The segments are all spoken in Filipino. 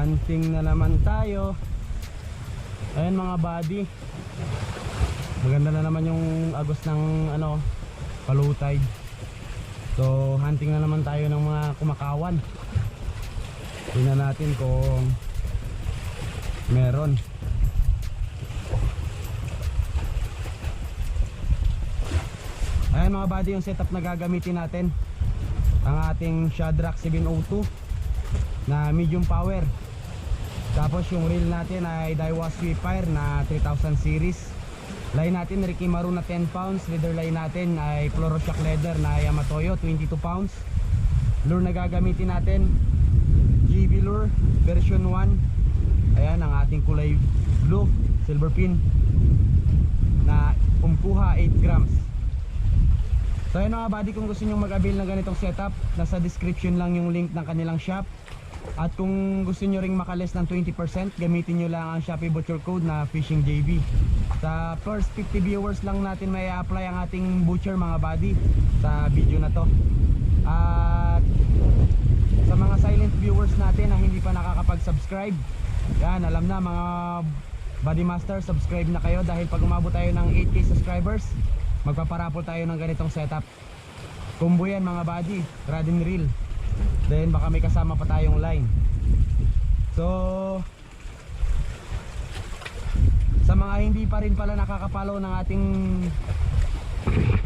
Hunting na naman tayo. Ayan mga buddy, maganda na naman yung agos ng ano, palutide. So hunting na naman tayo ng mga kumakawan. Tingnan natin kung meron. Ayan mga buddy, yung setup na gagamitin natin, ang ating Shadrack 702 na medium power. Tapos yung reel natin ay Daiwa Sweetfire na 3000 series. Line natin Ricky Maru na 10 pounds. Leader line natin ay Floroshock leather na Yamatoyo 22 pounds. Lure na gagamitin natin GB lure version 1. Ayan ang ating kulay blue silver pin na umkuha 8 grams. So ayun mga buddy, kung gusto nyo mag-avail ng ganitong setup, nasa description lang yung link ng kanilang shop. At kung gusto nyo ring makales ng 20%, gamitin nyo lang ang Shopee voucher code na FishingJB. Sa first 50 viewers lang natin may apply ang ating voucher mga buddy sa video na to. At sa mga silent viewers natin na hindi pa nakakapag-subscribe, yan, alam na mga buddy master, subscribe na kayo dahil pag umabot tayo ng 8k subscribers, magpaparapol tayo ng ganitong setup. Combo yan mga buddy, rod and reel. Then baka may kasama pa tayong line. So sa mga hindi pa rin pala nakaka-follow ng ating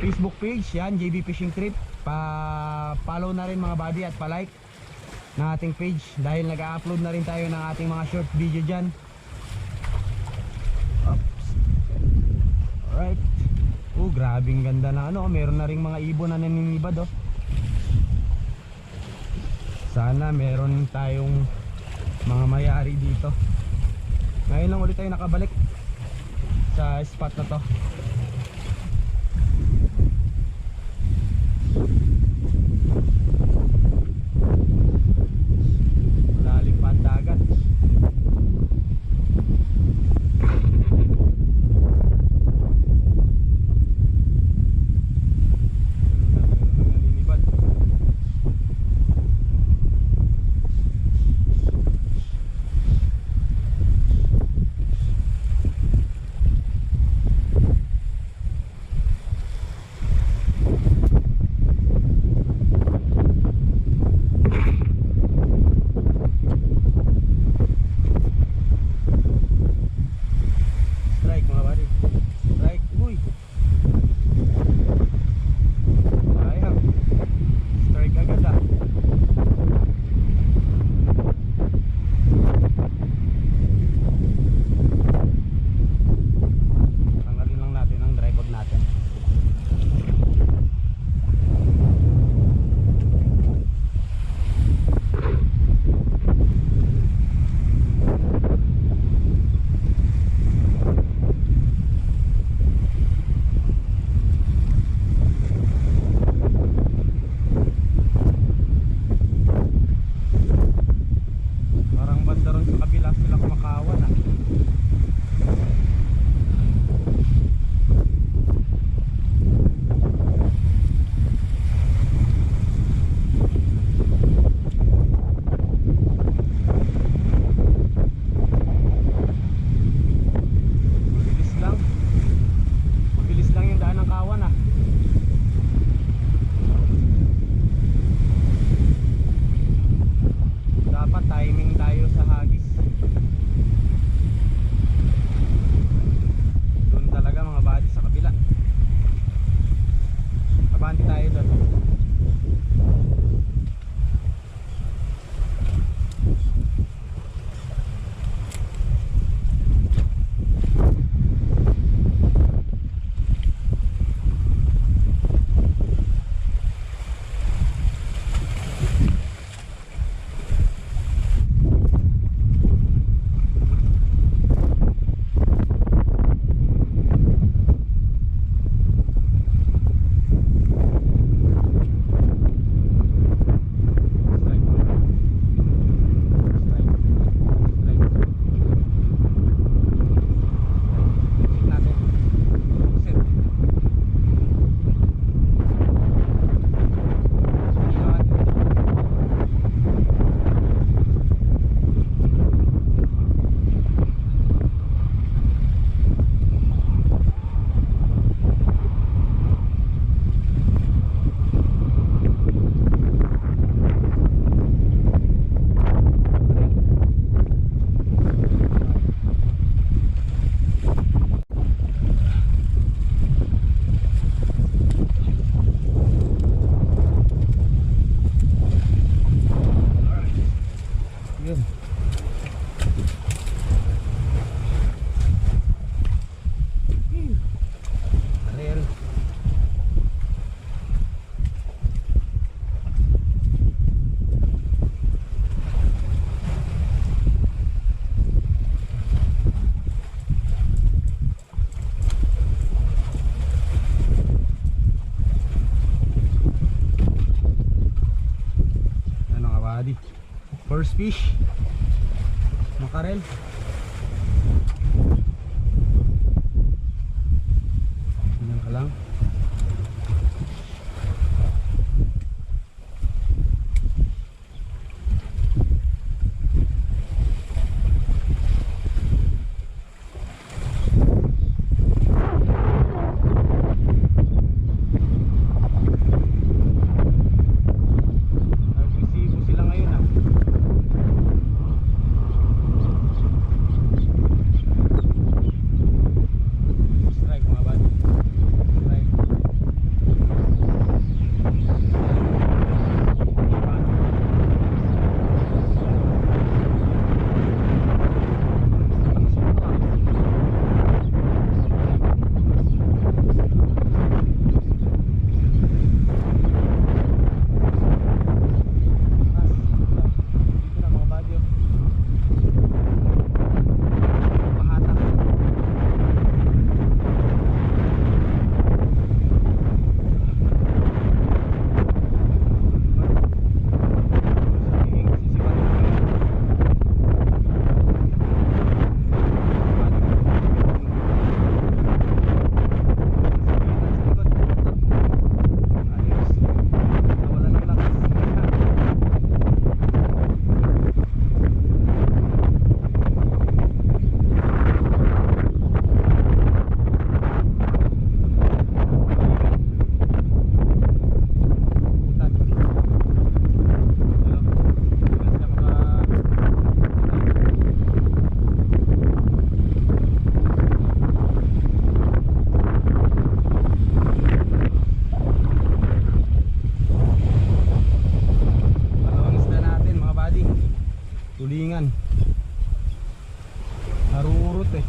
Facebook page, yan JB Fishing Trip, pa-follow na rin mga buddy at pa-like ng ating page dahil nag-upload na rin tayo ng ating mga short video dyan. Oops. Alright. Grabing ganda na ano, meron na ring mga ibon na naninibad oh. Sana meron tayong mga mayari dito. Ngayon lang ulit tayo nakabalik sa spot na to. Malalim pa ang dagat. Yun. Karel. First fish makarel. Ganyan ka lang. Tulingan. Narurot eh.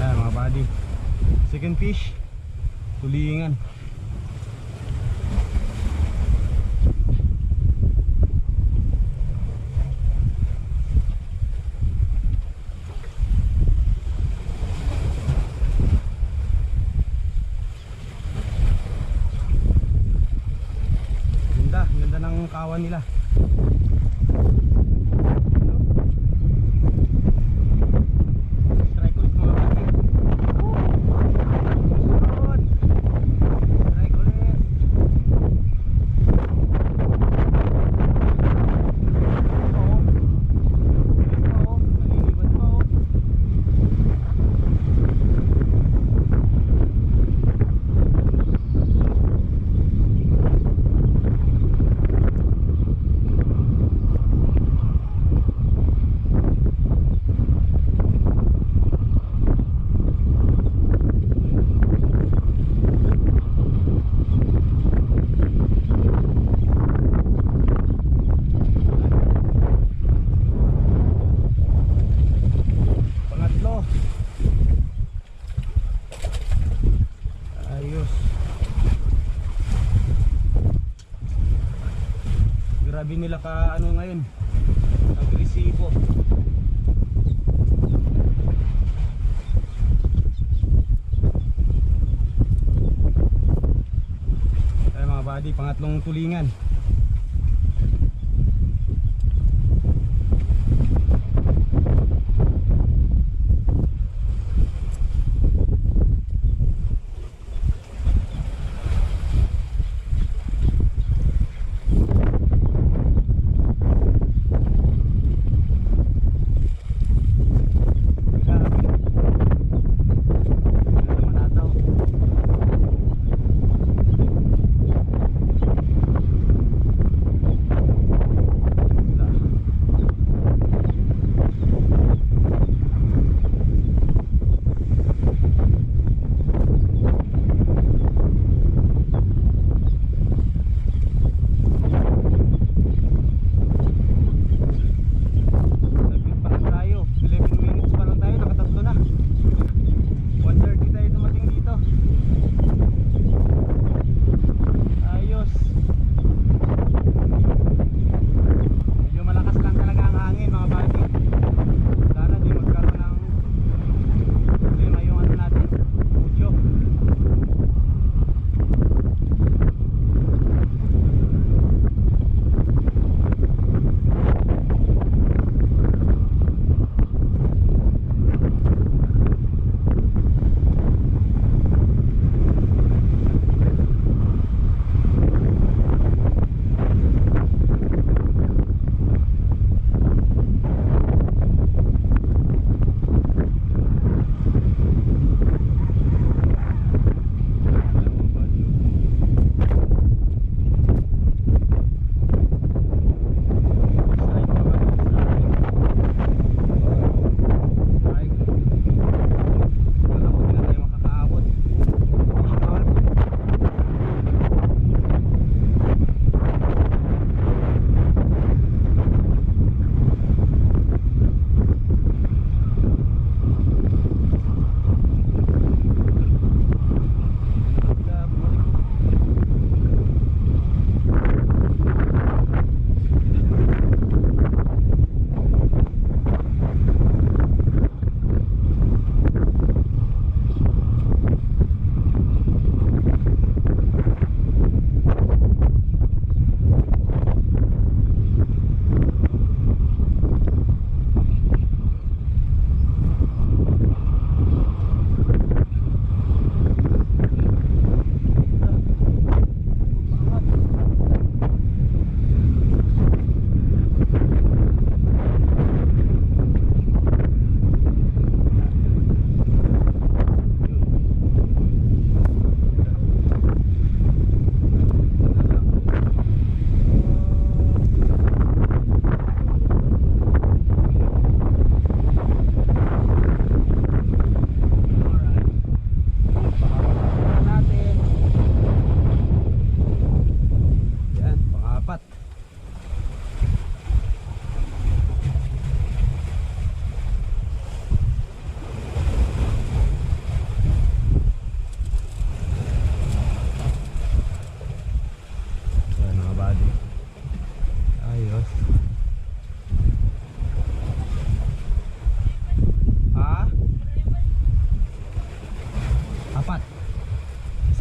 Ayan mga buddy. Second fish. Tulingan. Ganda ng kawan nila. Strike ulit mga buddy. Sunod. Strike ulit. Nalilibad pa oh. Grabe nila ka ano ngayon, agresibo. Ay mga buddy, pangatlong tulingan.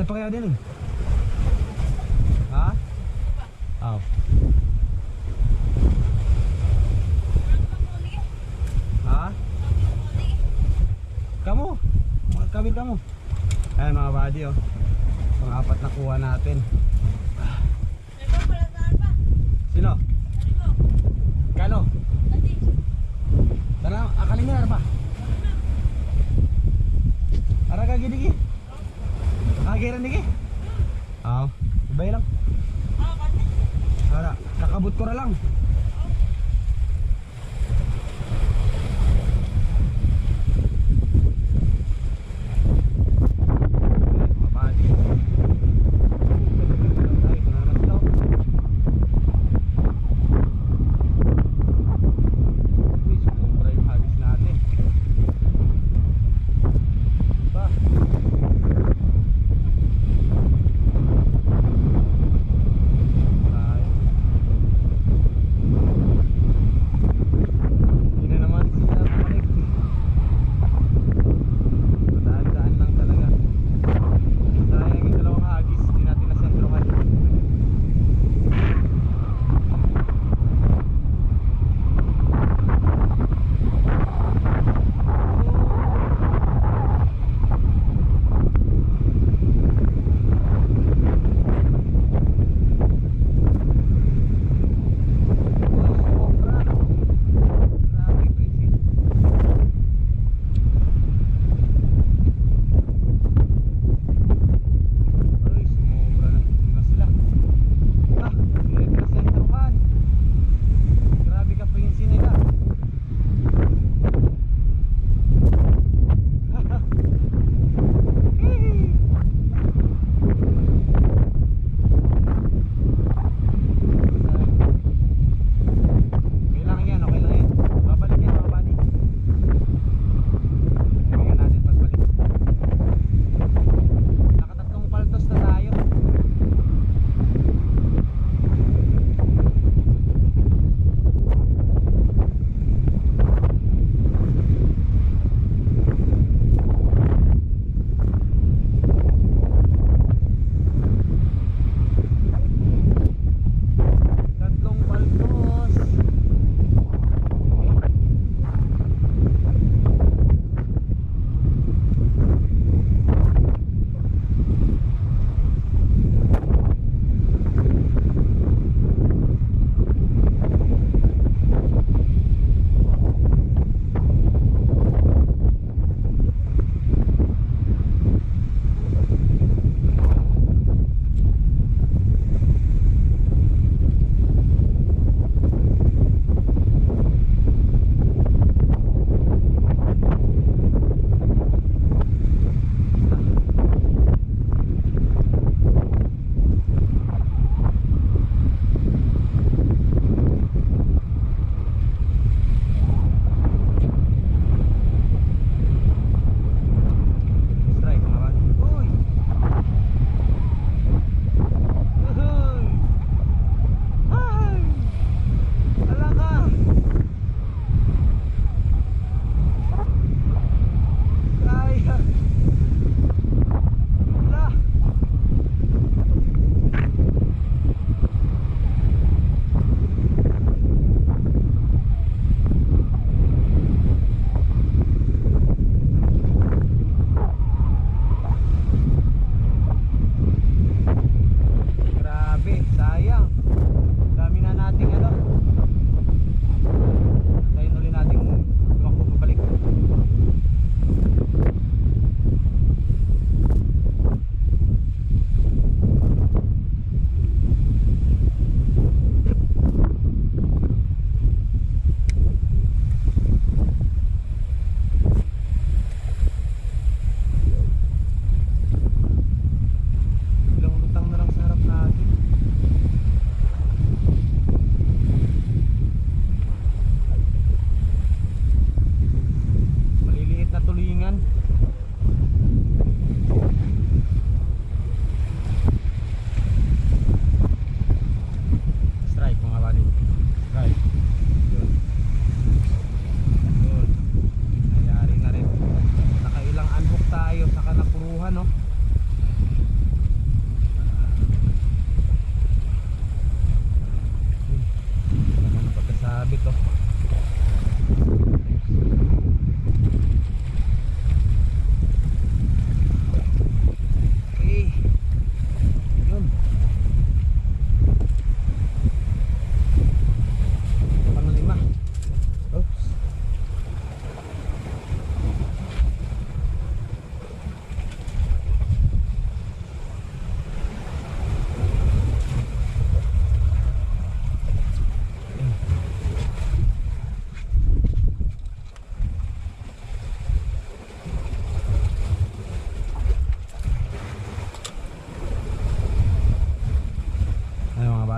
pa kaya din eh. Ha? Aw. Ha? Kamu? Magkabit ka mo. Ayan mga buddy oh. Pang-apat na kuha natin. Sino? Kano? Tara, akalin mo na pa. Ara ka gini. Agiran digi. Aw, bay lang. Ara, kakabut ko na lang.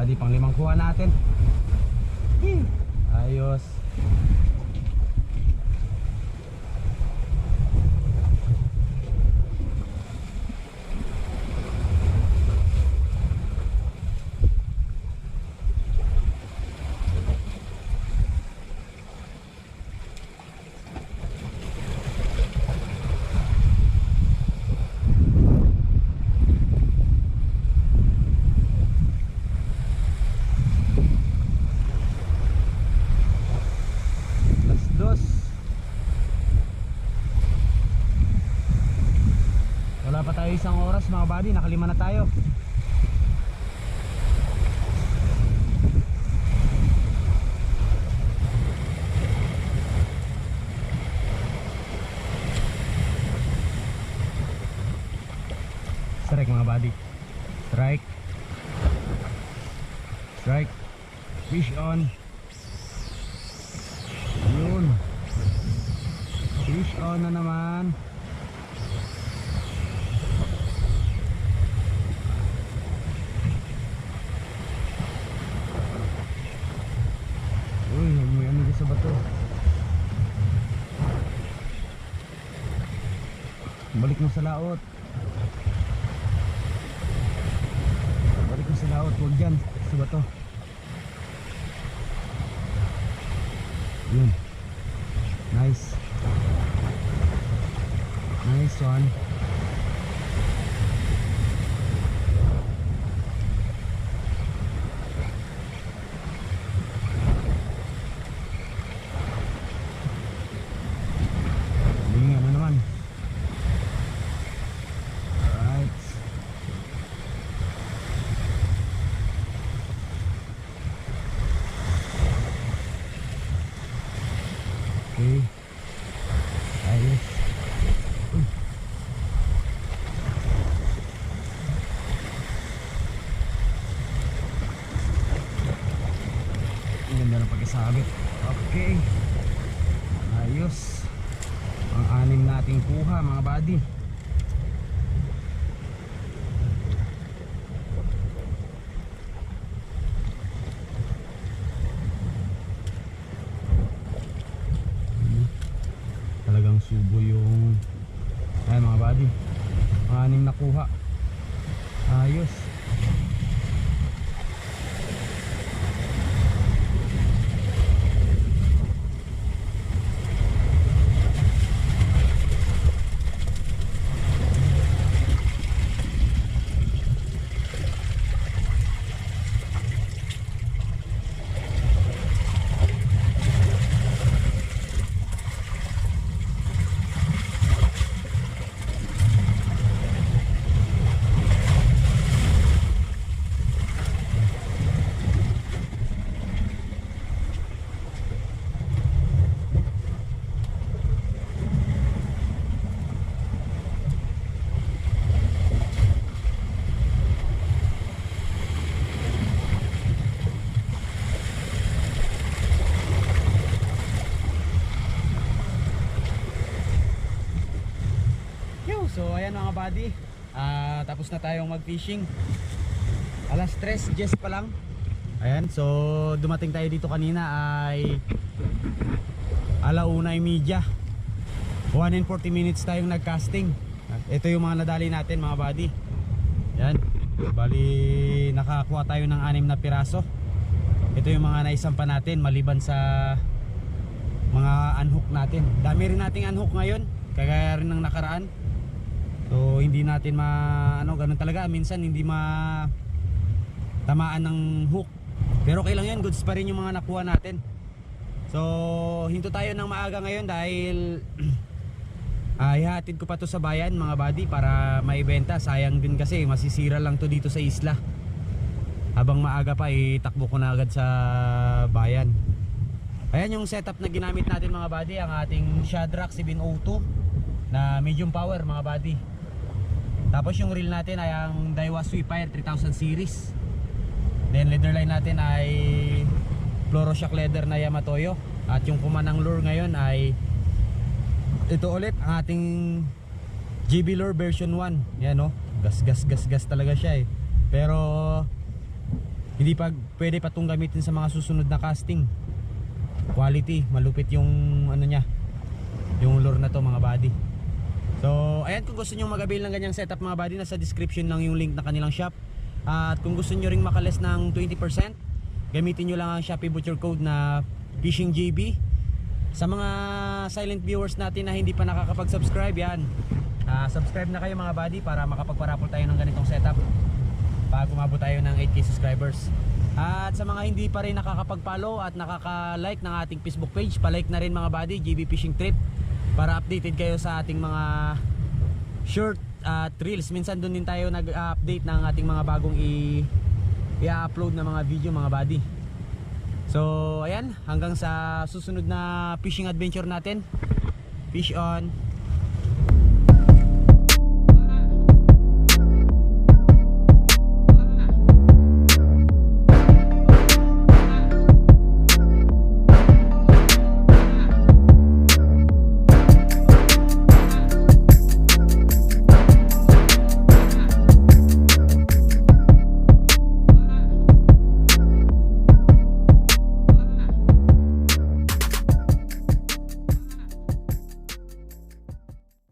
buddy, pang limang kuha natin. Ayos. Wala pa tayo isang oras mga buddy, nakalima na tayo. Strike mga buddy. Strike. Strike. Fish on. Yun. Fish on na naman. Uy, may ano dyan sa bato. Balik mo sa laot. Balik mo sa laot, huwag dyan sa bato. Yun. Nice. Nice one. Lingan na naman. Alright. Okay. Ayos. Ang ganda ng pagkasabit. Okay. Ayos. Ang anim nating kuha mga buddy. Talagang subo yung ay mga buddy, anim na kuha. Ayos. So ayan mga buddy, tapos na tayong mag fishing. Alas 3, just pa lang. Ayan, so dumating tayo dito kanina ay 1:30. 1 and 40 minutes tayong nag-casting. Ito yung mga nadali natin mga buddy. Ayan, bali nakakuha tayo ng 6 na piraso. Ito yung mga naisampa natin maliban sa mga unhook natin. Dami rin nating unhook ngayon, kagaya rin ng nakaraan. So hindi natin ganun talaga, minsan hindi tamaan ng hook. Pero okay lang yan, goods pa rin yung mga nakuha natin. So hinto tayo ng maaga ngayon dahil ihatid ko pa to sa bayan mga buddy para maibenta. Sayang din kasi masisira lang to dito sa isla. Habang maaga pa takbo ko na agad sa bayan. Ayan yung setup na ginamit natin mga buddy, ang ating Shadrack 702 na medium power mga buddy. Tapos yung reel natin ay ang Daiwa Sweetfire 3000 series. Then leather line natin ay Fluoroshock leather na Yamatoyo. At yung kumanang lure ngayon ay ito ulit ang ating GB lure version 1. Yan o, gas talaga siya eh. Pero Hindi pa pwede pa itong gamitin sa mga susunod na casting. Quality, malupit yung ano niya, yung lure na to mga buddy. So ayan, kung gusto nyo mag-avail ng ganyang setup mga buddy, nasa description lang yung link na kanilang shop. At kung gusto nyo ring makaless ng 20%, gamitin nyo lang ang Shopee Butcher code na FishingJB. Sa mga silent viewers natin na hindi pa nakakapag-subscribe, yan, subscribe na kayo mga buddy para makapagparapol tayo ng ganitong setup pag umabot tayo ng 8k subscribers. At sa mga hindi pa rin nakakapag-follow at nakaka-like ng ating Facebook page, pa-like na rin mga buddy, JB Fishing Trip, para updated kayo sa ating mga short reels. Minsan doon din tayo nag-update ng ating mga bagong i-upload na mga video mga buddy. So ayan, hanggang sa susunod na fishing adventure natin. Fish on!